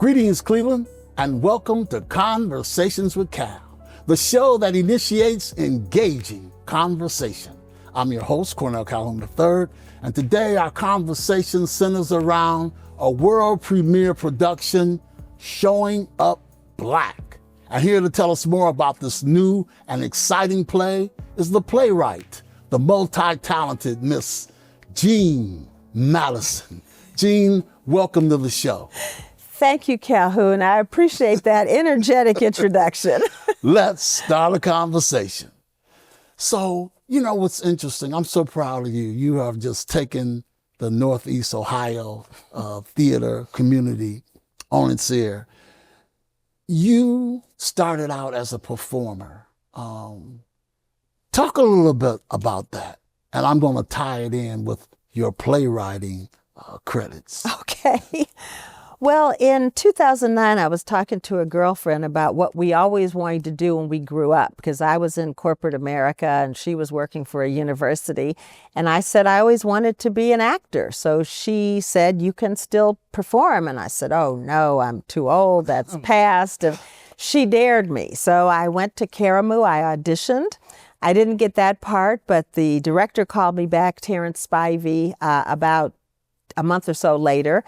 Greetings, Cleveland, and welcome to Conversations with Cal, the show that initiates engaging conversation. I'm your host, Cornell Calhoun III, and today our conversation centers around a world premiere production, Showing Up Black. And here to tell us more about this new and exciting play is the playwright, the multi-talented Miss Jeanne Madison. Jeanne, welcome to the show. Thank you, Calhoun. I appreciate that energetic introduction. Let's start a conversation. So, you know what's interesting? I'm so proud of you. You have just taken the Northeast Ohio theater community on its ear. You started out as a performer. Talk a little bit about that, and I'm going to tie it in with your playwriting credits. Okay. Well, in 2009, I was talking to a girlfriend about what we always wanted to do when we grew up, because I was in corporate America and she was working for a university. And I said, I always wanted to be an actor. So she said, you can still perform. And I said, oh, no, I'm too old. That's past. And she dared me. So I went to Karamu. I auditioned. I didn't get that part, but the director called me back, Terrence Spivey, about a month or so later,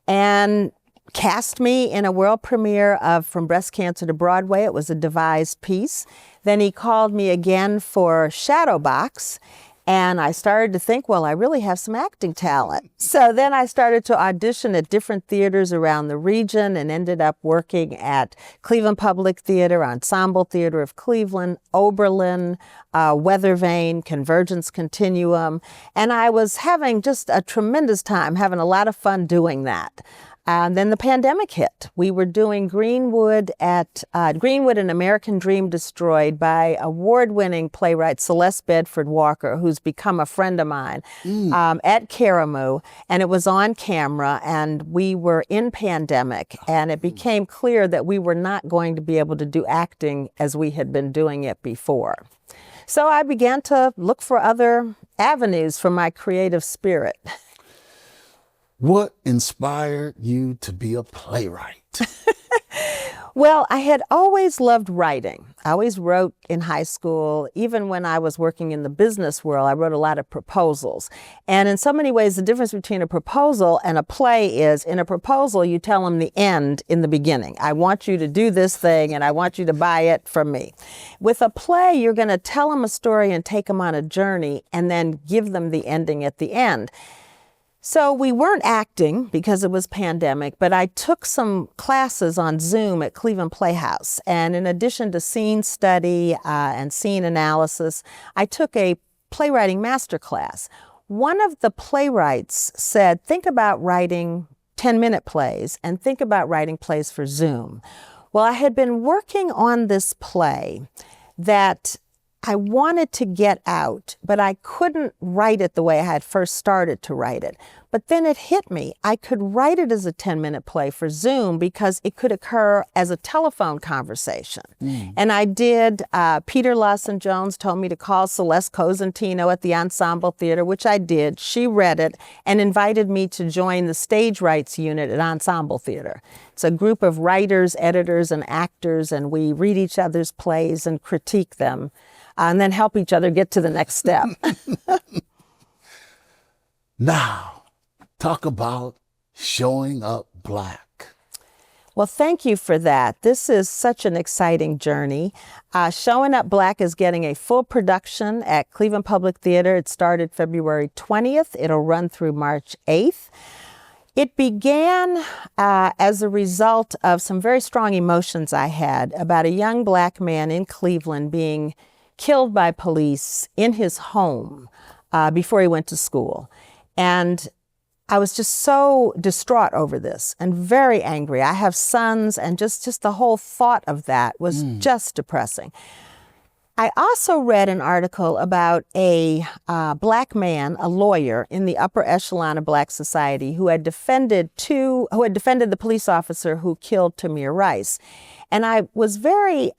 and cast me in a world premiere of From Breast Cancer to Broadway. It was a devised piece. Then he called me again for Shadowbox, and I started to think, well, I really have some acting talent. So then I started to audition at different theaters around the region and ended up working at Cleveland Public Theater, Ensemble Theater of Cleveland, Oberlin, Weather Vane, Convergence Continuum. And I was having just a tremendous time, having a lot of fun doing that. And then the pandemic hit. We were doing Greenwood at Greenwood, An American Dream Destroyed by award-winning playwright Celeste Bedford Walker, who's become a friend of mine, at Karamu. And it was on camera, and we were in pandemic. And it became clear that we were not going to be able to do acting as we had been doing it before. So I began to look for other avenues for my creative spirit. What inspired you to be a playwright? Well, I had always loved writing. I always wrote in high school. Even when I was working in the business world, I wrote a lot of proposals. And in so many ways, the difference between a proposal and a play is, in a proposal, you tell them the end in the beginning. I want you to do this thing, and I want you to buy it from me. With a play, you're going to tell them a story and take them on a journey, and then give them the ending at the end. So we weren't acting because it was pandemic, but I took some classes on Zoom at Cleveland Playhouse. And in addition to scene study and scene analysis, I took a playwriting masterclass. One of the playwrights said, think about writing 10-minute plays and think about writing plays for Zoom. Well, I had been working on this play that I wanted to get out, but I couldn't write it the way I had first started to write it. But then it hit me. I could write it as a 10-minute play for Zoom because it could occur as a telephone conversation. And I did. Peter Lawson-Jones told me to call Celeste Cosentino at the Ensemble Theater, which I did. She read it and invited me to join the stage rights unit at Ensemble Theater. It's a group of writers, editors, and actors, and we read each other's plays and critique them. And then help each other get to the next step. Now, talk about Showing Up Black. Well, thank you for that. This is such an exciting journey. Showing Up Black is getting a full production at Cleveland Public Theater. It started February 20th. It'll run through March 8th. It began as a result of some very strong emotions I had about a young Black man in Cleveland being killed by police in his home before he went to school. And I was just so distraught over this and very angry. I have sons, and just the whole thought of that was just depressing. I also read an article about a Black man, a lawyer in the upper echelon of Black society who had defended the police officer who killed Tamir Rice. And I was very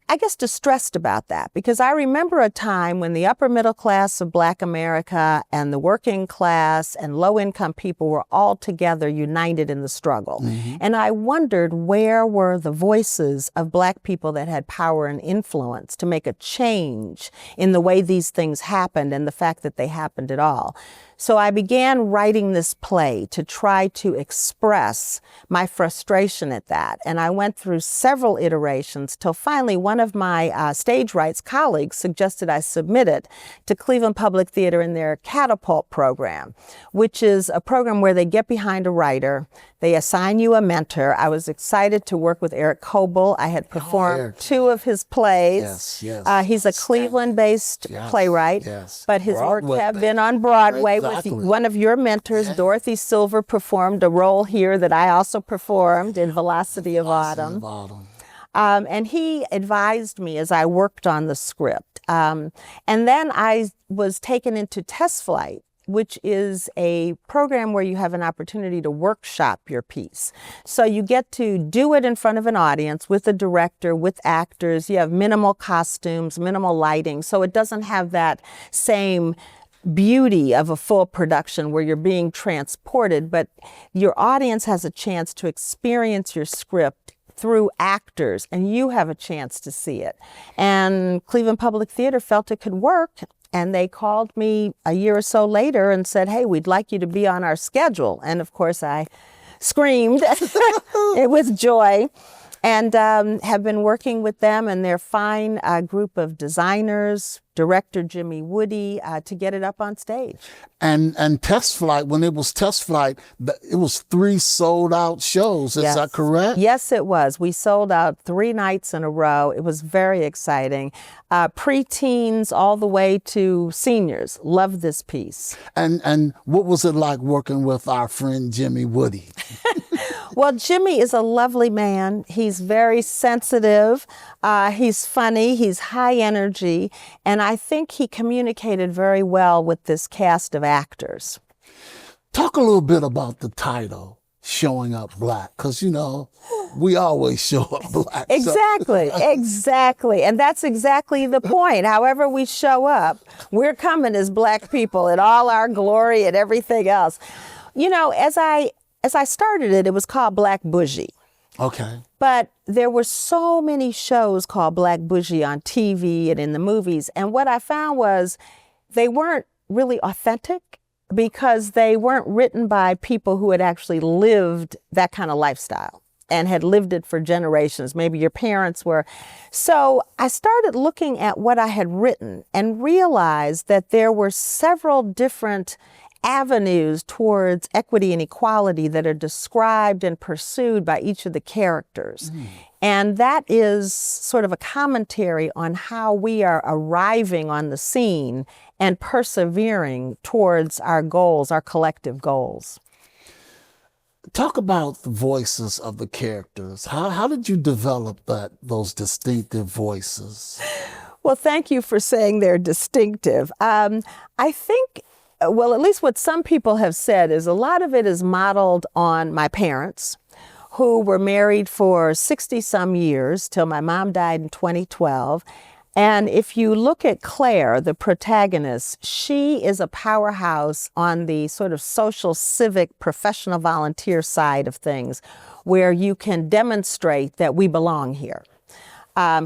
I guess, distressed about that, because I remember a time when the upper middle class of Black America and the working class and low-income people were all together united in the struggle. Mm-hmm. And I wondered, where were the voices of Black people that had power and influence to make a change in the way these things happened and the fact that they happened at all? So I began writing this play to try to express my frustration at that. And I went through several iterations till finally one of my stage rights colleagues suggested I submit it to Cleveland Public Theater in their Catapult program, which is a program where they get behind a writer. They assign you a mentor. I was excited to work with Eric Coble. I had performed 2 of his plays. Yes. He's a Cleveland-based playwright, but his works have been on Broadway. With one of your mentors, Dorothy Silver, performed a role here that I also performed in Velocity of Autumn. And he advised me as I worked on the script. And then I was taken into Test Flight, which is a program where you have an opportunity to workshop your piece. So you get to do it in front of an audience with a director, with actors. You have minimal costumes, minimal lighting. So it doesn't have that same beauty of a full production where you're being transported, but your audience has a chance to experience your script through actors, and you have a chance to see it. And Cleveland Public Theater felt it could work, and they called me a year or so later and said, "Hey, we'd like you to be on our schedule." And of course I screamed with joy, and have been working with them and their fine group of designers, director Jimmy Woody, to get it up on stage. And Test Flight, when it was Test Flight, it was 3 sold-out shows. Is that correct? Yes, it was. We sold out 3 nights in a row. It was very exciting. Pre-teens all the way to seniors loved this piece. And what was it like working with our friend Jimmy Woody? Well, Jimmy is a lovely man. He's very sensitive. He's funny. He's high energy. And I think he communicated very well with this cast of actors. Talk a little bit about the title, Showing Up Black, because, we always show up black. Exactly, exactly. And that's exactly the point. However we show up, we're coming as Black people in all our glory and everything else. As I started it, it was called Black Bougie. Okay. But there were so many shows called Black Bougie on TV and in the movies. And what I found was they weren't really authentic because they weren't written by people who had actually lived that kind of lifestyle and had lived it for generations. Maybe your parents were. So I started looking at what I had written and realized that there were several different avenues towards equity and equality that are described and pursued by each of the characters. And that is sort of a commentary on how we are arriving on the scene and persevering towards our goals, our collective goals. Talk about the voices of the characters. How did you develop those distinctive voices? Well, thank you for saying they're distinctive. I think, well, at least what some people have said is a lot of it is modeled on my parents, who were married for 60-some years till my mom died in 2012. And if you look at Claire, the protagonist, she is a powerhouse on the sort of social, civic, professional volunteer side of things, where you can demonstrate that we belong here.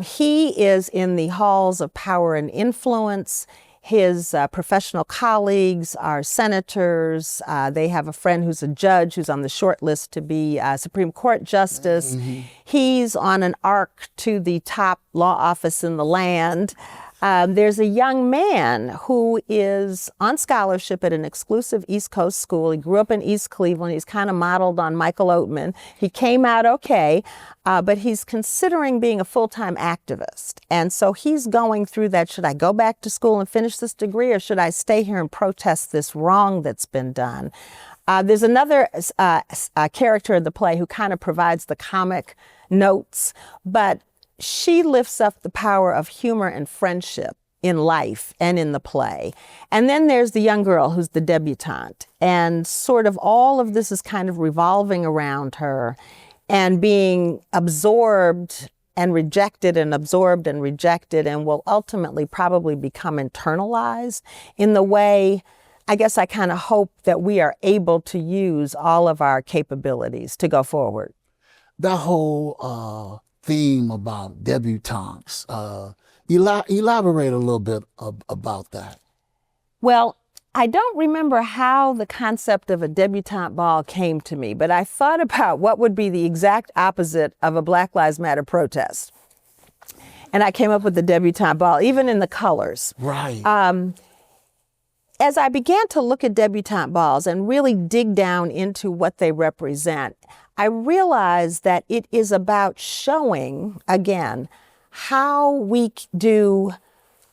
He is in the halls of power and influence. His professional colleagues are senators. They have a friend who's a judge who's on the short list to be a Supreme Court justice. Mm-hmm. He's on an arc to the top law office in the land. There's a young man who is on scholarship at an exclusive East Coast school. He grew up in East Cleveland. He's kind of modeled on Michael Oatman. He came out okay, but he's considering being a full-time activist. And so he's going through that. Should I go back to school and finish this degree, or should I stay here and protest this wrong that's been done? There's another character in the play who kind of provides the comic notes, but she lifts up the power of humor and friendship in life and in the play. And then there's the young girl who's the debutante. And sort of all of this is kind of revolving around her and being absorbed and rejected and absorbed and rejected, and will ultimately probably become internalized in the way, I guess I kind of hope that we are able to use all of our capabilities to go forward. That whole theme about debutantes, elaborate a little bit about that. Well, I don't remember how the concept of a debutante ball came to me, but I thought about what would be the exact opposite of a Black Lives Matter protest. And I came up with the debutante ball, even in the colors. Right. As I began to look at debutante balls and really dig down into what they represent, I realized that it is about showing, again, how we do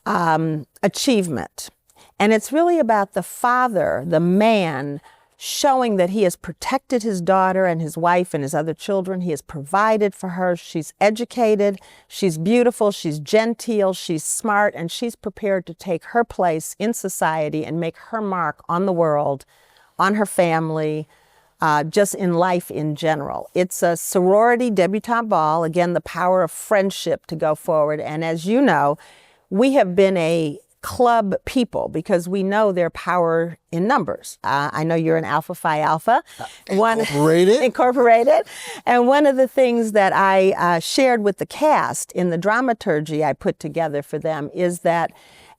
achievement. And it's really about the father, the man, showing that he has protected his daughter and his wife and his other children. He has provided for her. She's educated, she's beautiful, she's genteel, she's smart, and she's prepared to take her place in society and make her mark on the world, on her family, just in life in general. It's a sorority debutante ball, again, the power of friendship to go forward. And as you know, we have been a club people because we know their power in numbers. I know you're an Alpha Phi Alpha. Incorporated. And one of the things that I shared with the cast in the dramaturgy I put together for them is that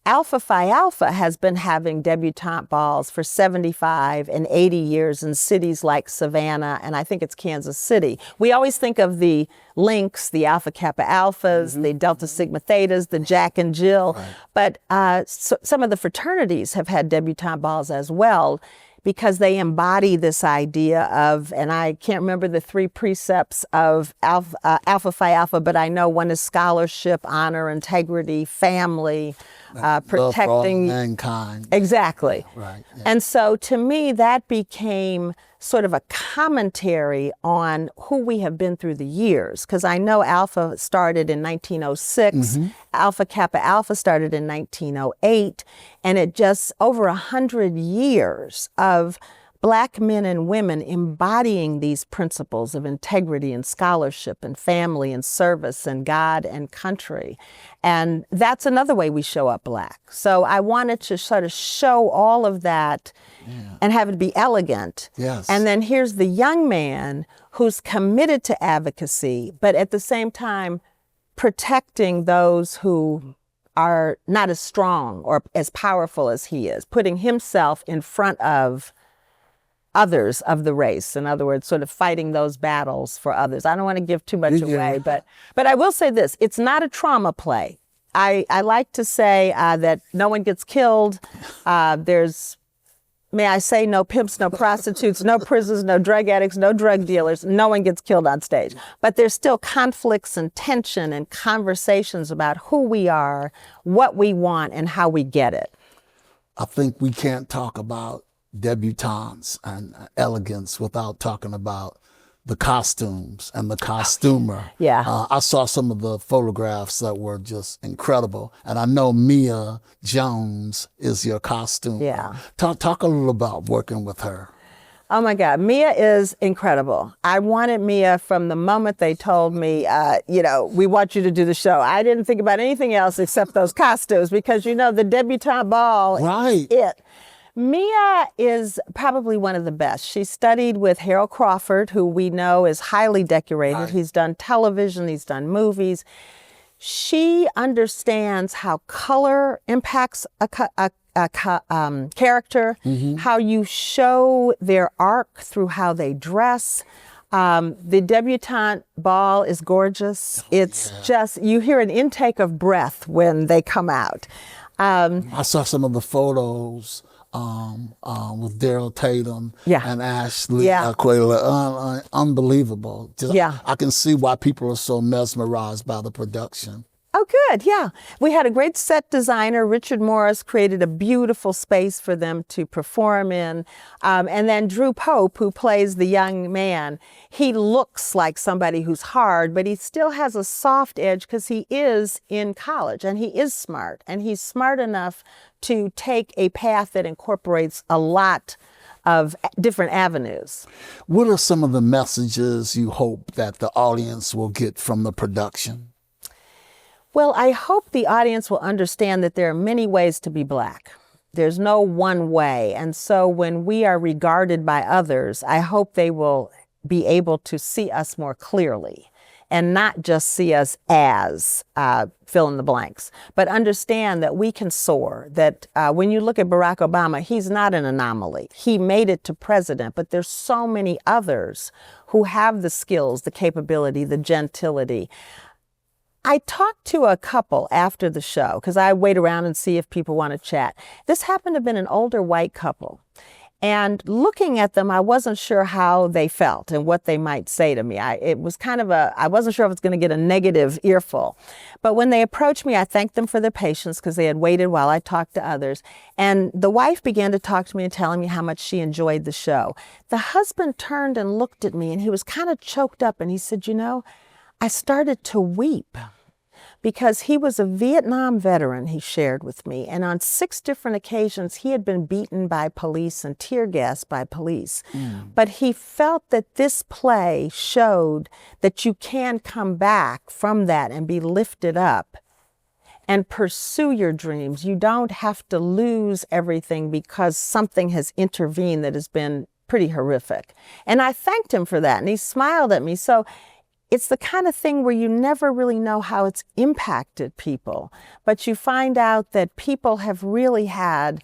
Alpha Phi Alpha has been having debutante balls for 75 and 80 years in cities like Savannah, and I think it's Kansas City. We always think of the Lynx, the Alpha Kappa Alphas, the Delta Sigma Thetas, the Jack and Jill, but some of the fraternities have had debutante balls as well, because they embody this idea of, and I can't remember the 3 precepts of Alpha Phi Alpha, but I know one is scholarship, honor, integrity, family, protecting love for all mankind. Exactly. Right. Yeah. And so to me, that became sort of a commentary on who we have been through the years. Because I know Alpha started in 1906, Alpha Kappa Alpha started in 1908, and it just over 100 years of Black men and women embodying these principles of integrity and scholarship and family and service and God and country. And that's another way we show up Black. So I wanted to sort of show all of that and have it be elegant. Yes. And then here's the young man who's committed to advocacy, but at the same time protecting those who are not as strong or as powerful as he is, putting himself in front of others of the race. In other words, sort of fighting those battles for others. I don't want to give too much away, but I will say this, it's not a trauma play. I like to say that no one gets killed. There's, may I say, no pimps, no prostitutes, no prisoners, no drug addicts, no drug dealers. No one gets killed on stage. But there's still conflicts and tension and conversations about who we are, what we want, and how we get it. I think we can't talk about debutantes and elegance without talking about the costumes and the costumer. Yeah. I saw some of the photographs that were just incredible. And I know Mia Jones is your costume. Yeah. Talk a little about working with her. Oh my God, Mia is incredible. I wanted Mia from the moment they told me, we want you to do the show. I didn't think about anything else except those costumes because, the debutante ball, Right. it. Mia is probably one of the best. She studied with Harold Crawford, who we know is highly decorated. Right. He's done television, he's done movies. She understands how color impacts a character, how you show their arc through how they dress. The debutante ball is gorgeous. It's just, you hear an intake of breath when they come out. I saw some of the photos with Daryl Tatum and Ashley Aquila. Unbelievable. I can see why people are so mesmerized by the production. Oh, good. Yeah. We had a great set designer. Richard Morris created a beautiful space for them to perform in. And then Drew Pope, who plays the young man, he looks like somebody who's hard, but he still has a soft edge because he is in college and he is smart. And he's smart enough to take a path that incorporates a lot of different avenues. What are some of the messages you hope that the audience will get from the production? Well, I hope the audience will understand that there are many ways to be Black. There's no one way. And so when we are regarded by others, I hope they will be able to see us more clearly and not just see us as fill in the blanks, but understand that we can soar, that when you look at Barack Obama, he's not an anomaly. He made it to president, but there's so many others who have the skills, the capability, the gentility. I talked to a couple after the show because I wait around and see if people want to chat. This happened to have been an older white couple. And looking at them, I wasn't sure how they felt and what they might say to me. I wasn't sure if I was going to get a negative earful. But when they approached me, I thanked them for their patience because they had waited while I talked to others. And the wife began to talk to me and telling me how much she enjoyed the show. The husband turned and looked at me and he was kind of choked up and he said, I started to weep. Because he was a Vietnam veteran, he shared with me, and on 6 different occasions he had been beaten by police and tear gassed by police. But he felt that this play showed that you can come back from that and be lifted up and pursue your dreams. You don't have to lose everything because something has intervened that has been pretty horrific. And I thanked him for that, and he smiled at me. So it's the kind of thing where you never really know how it's impacted people, but you find out that people have really had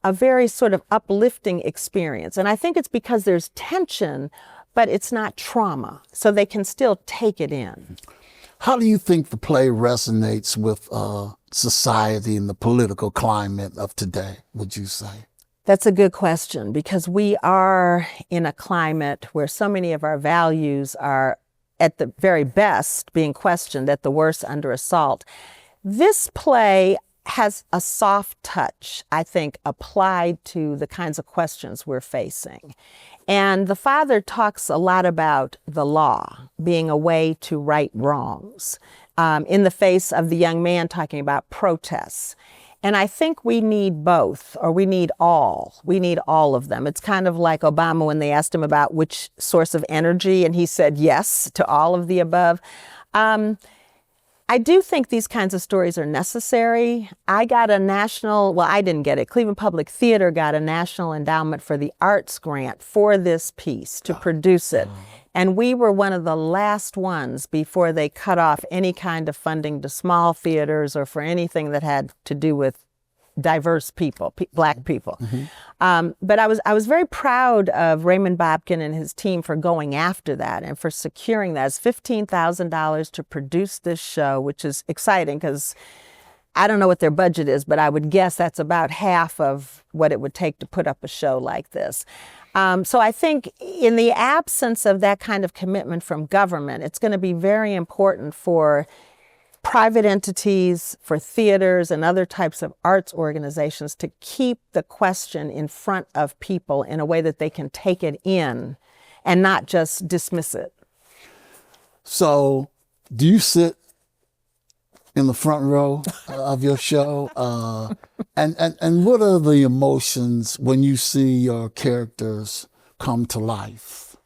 a very sort of uplifting experience. And I think it's because there's tension, but it's not trauma, so they can still take it in. How do you think the play resonates with society and the political climate of today, would you say? That's a good question, because we are in a climate where so many of our values are at the very best being questioned, at the worst under assault. This play has a soft touch, I think, applied to the kinds of questions we're facing. And the father talks a lot about the law being a way to right wrongs, in the face of the young man talking about protests. And I think we need both, or we need all. We need all of them. It's kind of like Obama when they asked him about which source of energy, and he said yes to all of the above. I do think these kinds of stories are necessary. I got a national, well, I didn't get it. Cleveland Public Theater got a National Endowment for the Arts grant for this piece to produce it. And we were one of the last ones before they cut off any kind of funding to small theaters or for anything that had to do with diverse people, Black people. But I was very proud of Raymond Bobkin and his team for going after that and for securing that. It's $15,000 to produce this show, which is exciting because I don't know what their budget is, but I would guess that's about half of what it would take to put up a show like this. So I think in the absence of that kind of commitment from government, it's going to be very important for private entities, for theaters and other types of arts organizations to keep the question in front of people in a way that they can take it in and not just dismiss it. So do you sit in the front row of your show? And what are the emotions when you see your characters come to life?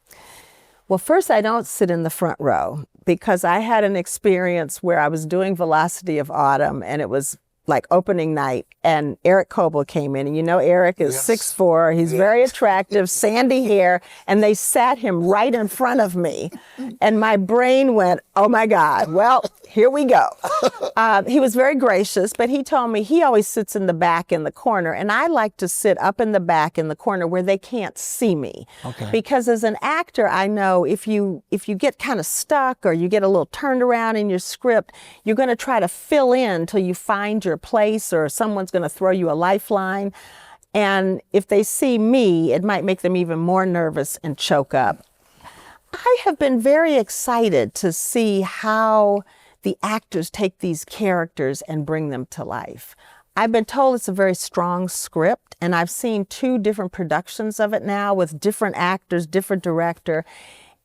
Well, first, I don't sit in the front row because I had an experience where I was doing Velocity of Autumn and it was like opening night, and Eric Coble came in, and Eric is 6'4", he's very attractive, sandy hair, and they sat him right in front of me, and my brain went, oh my God, well, here we go. He was very gracious, but he told me he always sits in the back in the corner, and I like to sit up in the back in the corner where they can't see me. Okay. Because as an actor, I know if you get kind of stuck or you get a little turned around in your script, you're going to try to fill in till you find your place, or someone's going to throw you a lifeline. And if they see me, it might make them even more nervous and choke up. I have been very excited to see how the actors take these characters and bring them to life. I've been told it's a very strong script, and I've seen 2 different productions of it now with different actors, different director.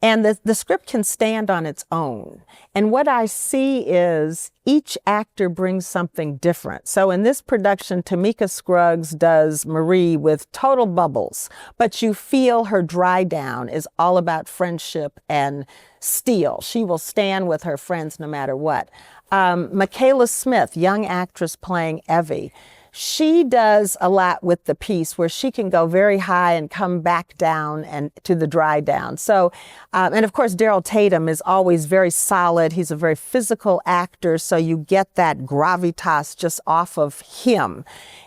And the script can stand on its own. And what I see is each actor brings something different. So in this production, Tamika Scruggs does Marie with total bubbles, but you feel her dry down is all about friendship and steel. She will stand with her friends no matter what. Michaela Smith, young actress playing Evie, she does a lot with the piece where she can go very high and come back down and to the dry down. So, and of course, Daryl Tatum is always very solid. He's a very physical actor, so you get that gravitas just off of him.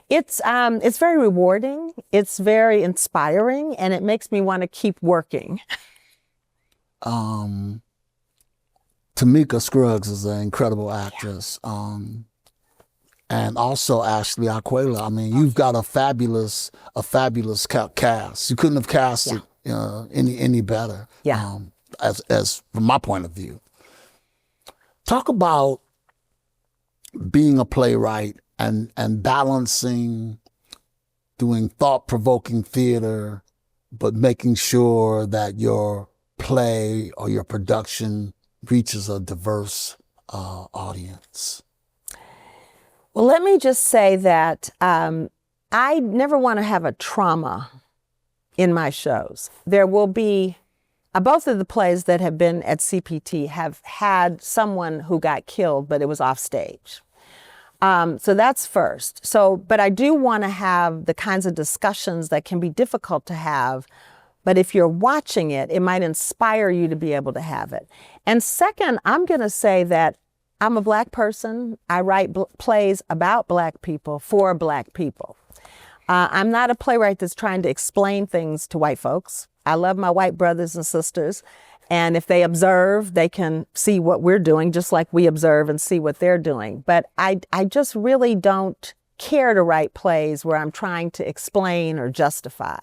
It's very rewarding. It's very inspiring, and it makes me want to keep working. Tamika Scruggs is an incredible actress. And also Ashley Aquila. I mean, you've got a fabulous cast. You couldn't have cast it any better. Yeah. As from my point of view. Talk about being a playwright and balancing doing thought-provoking theater, but making sure that your play or your production reaches a diverse audience. Well, let me just say that I never want to have a trauma in my shows. There will be, both of the plays that have been at CPT have had someone who got killed, but it was off stage. So that's first. But I do want to have the kinds of discussions that can be difficult to have, but if you're watching it, it might inspire you to be able to have it. And second, I'm going to say that I'm a Black person. I write plays about Black people for Black people. I'm not a playwright that's trying to explain things to white folks. I love my white brothers and sisters. And if they observe, they can see what we're doing, just like we observe and see what they're doing. But I just really don't care to write plays where I'm trying to explain or justify.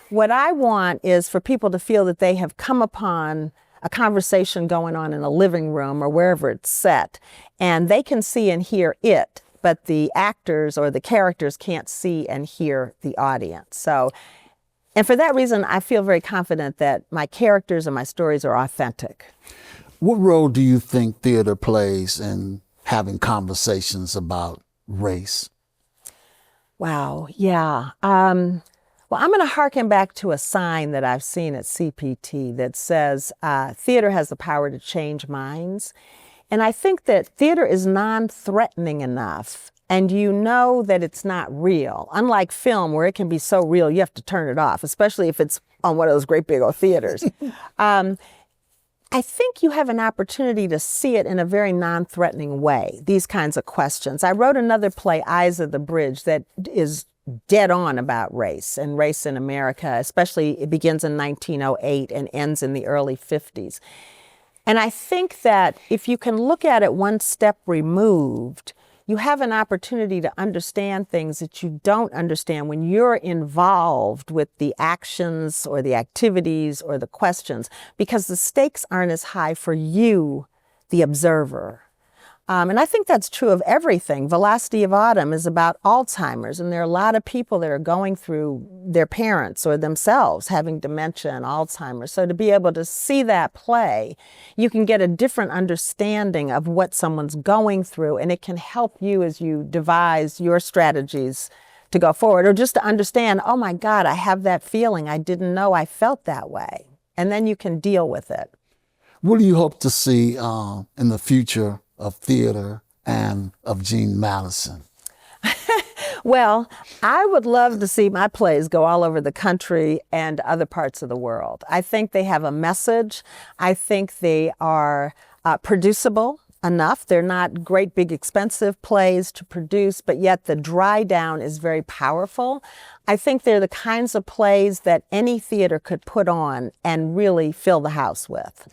What I want is for people to feel that they have come upon a conversation going on in a living room or wherever it's set, and they can see and hear it, but the actors or the characters can't see and hear the audience. So, and for that reason, I feel very confident that my characters and my stories are authentic. What role do you think theater plays in having conversations about race? Wow, yeah. Well, I'm going to hearken back to a sign that I've seen at CPT that says theater has the power to change minds. And I think that theater is non-threatening enough, and you know that it's not real. Unlike film, where it can be so real, you have to turn it off, especially if it's on one of those great big old theaters. I think you have an opportunity to see it in a very non-threatening way, these kinds of questions. I wrote another play, Eyes of the Bridge, that is dead on about race and race in America, especially it begins in 1908 and ends in the early 50s. And I think that if you can look at it one step removed, you have an opportunity to understand things that you don't understand when you're involved with the actions or the activities or the questions, because the stakes aren't as high for you, the observer. And I think that's true of everything. Velocity of Autumn is about Alzheimer's, and there are a lot of people that are going through their parents or themselves having dementia and Alzheimer's. So to be able to see that play, you can get a different understanding of what someone's going through, and it can help you as you devise your strategies to go forward, or just to understand, oh my God, I have that feeling. I didn't know I felt that way. And then you can deal with it. What do you hope to see in the future of theater and of Jeanne Madison? Well, I would love to see my plays go all over the country and other parts of the world. I think they have a message. I think they are producible enough. They're not great, big, expensive plays to produce, but yet the dry down is very powerful. I think they're the kinds of plays that any theater could put on and really fill the house with.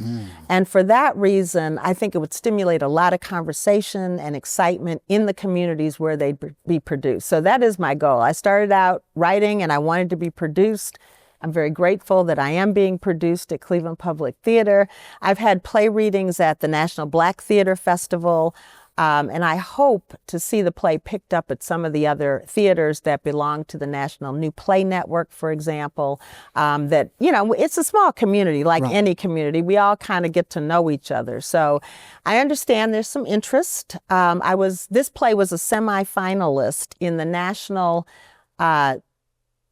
And for that reason, I think it would stimulate a lot of conversation and excitement in the communities where they'd be produced. So that is my goal. I started out writing and I wanted to be produced. I'm very grateful that I am being produced at Cleveland Public Theater. I've had play readings at the National Black Theater Festival, and I hope to see the play picked up at some of the other theaters that belong to the National New Play Network, for example. That, you know, it's a small community, like any community. We all kind of get to know each other. So I understand there's some interest. This play was a semifinalist in the National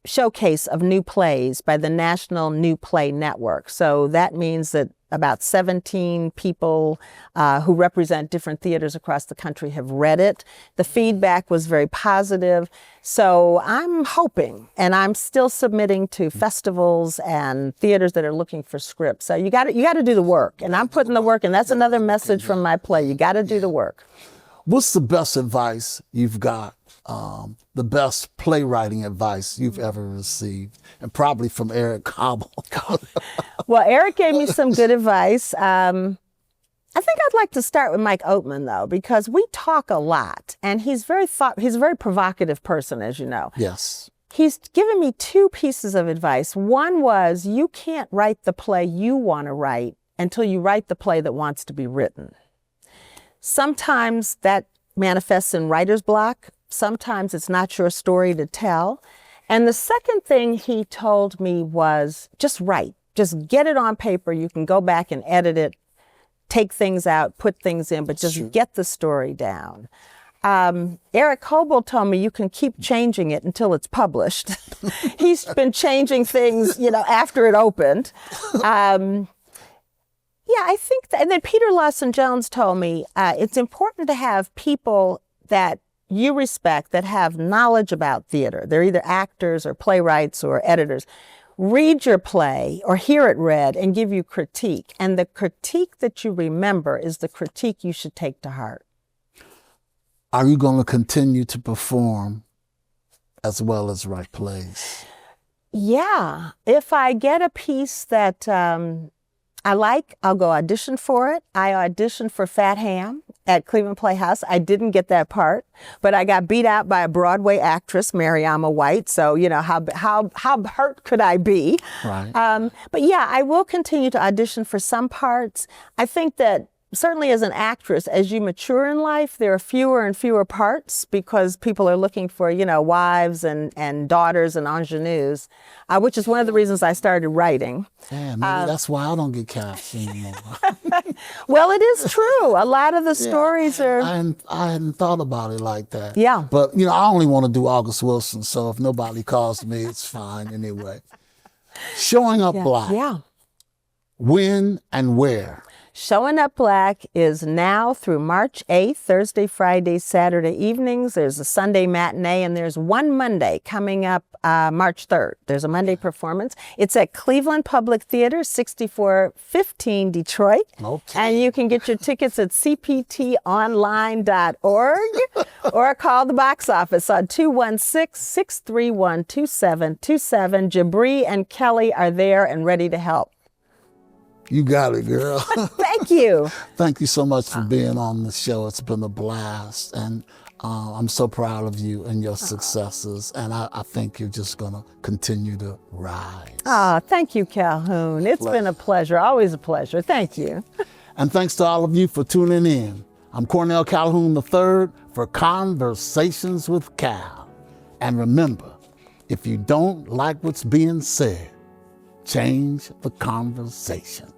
Showcase of New Plays by the National New Play Network. So that means that about 17 people who represent different theaters across the country have read it. The feedback was very positive. So I'm hoping, and I'm still submitting to festivals and theaters that are looking for scripts. So you got to do the work, and I'm putting the work, and that's another message from my play. You got to do the work. What's the best advice you've got? The best playwriting advice you've ever received, and probably from Eric Cobble. Well, Eric gave me some good advice. I think I'd like to start with Mike Oatman, though, because we talk a lot, and he's a very provocative person, as you know. Yes. He's given me two pieces of advice. One was, you can't write the play you want to write until you write the play that wants to be written. Sometimes that manifests in writer's block. Sometimes it's not your story to tell. And the second thing he told me was, just write. Just get it on paper. You can go back and edit it, take things out, put things in, but just get the story down. Eric Coble told me you can keep changing it until it's published. He's been changing things, after it opened. Yeah, I think that. And then Peter Lawson Jones told me it's important to have people that you respect that have knowledge about theater. They're either actors or playwrights or editors. Read your play or hear it read and give you critique. And the critique that you remember is the critique you should take to heart. Are you going to continue to perform as well as write plays? Yeah. If I get a piece that I like, I'll go audition for it. I auditioned for Fat Ham at Cleveland Playhouse. I didn't get that part, but I got beat out by a Broadway actress, Mariama White. So, how hurt could I be? Right. But yeah, I will continue to audition for some parts. I think that certainly as an actress, as you mature in life, there are fewer and fewer parts because people are looking for, wives and daughters and ingenues, which is one of the reasons I started writing. Yeah, maybe that's why I don't get cast anymore. Well, it is true. A lot of the stories are... I hadn't thought about it like that. Yeah. But, I only want to do August Wilson, so if nobody calls me, it's fine anyway. Showing Up Black. Yeah. When and where? Showing Up Black is now through March 8th, Thursday, Friday, Saturday evenings. There's a Sunday matinee, and there's one Monday coming up March 3rd. There's a Monday performance. It's at Cleveland Public Theater, 6415 Detroit. Okay. And you can get your tickets at cptonline.org or call the box office on 216-631-2727. Jabri and Kelly are there and ready to help. You got it, girl. Thank you. Thank you so much for being on the show. It's been a blast. And I'm so proud of you and your successes. And I think you're just going to continue to rise. Thank you, Calhoun. It's been a pleasure. Always a pleasure. Thank you. And thanks to all of you for tuning in. I'm Cornell Calhoun III for Conversations with Cal. And remember, if you don't like what's being said, change the conversation.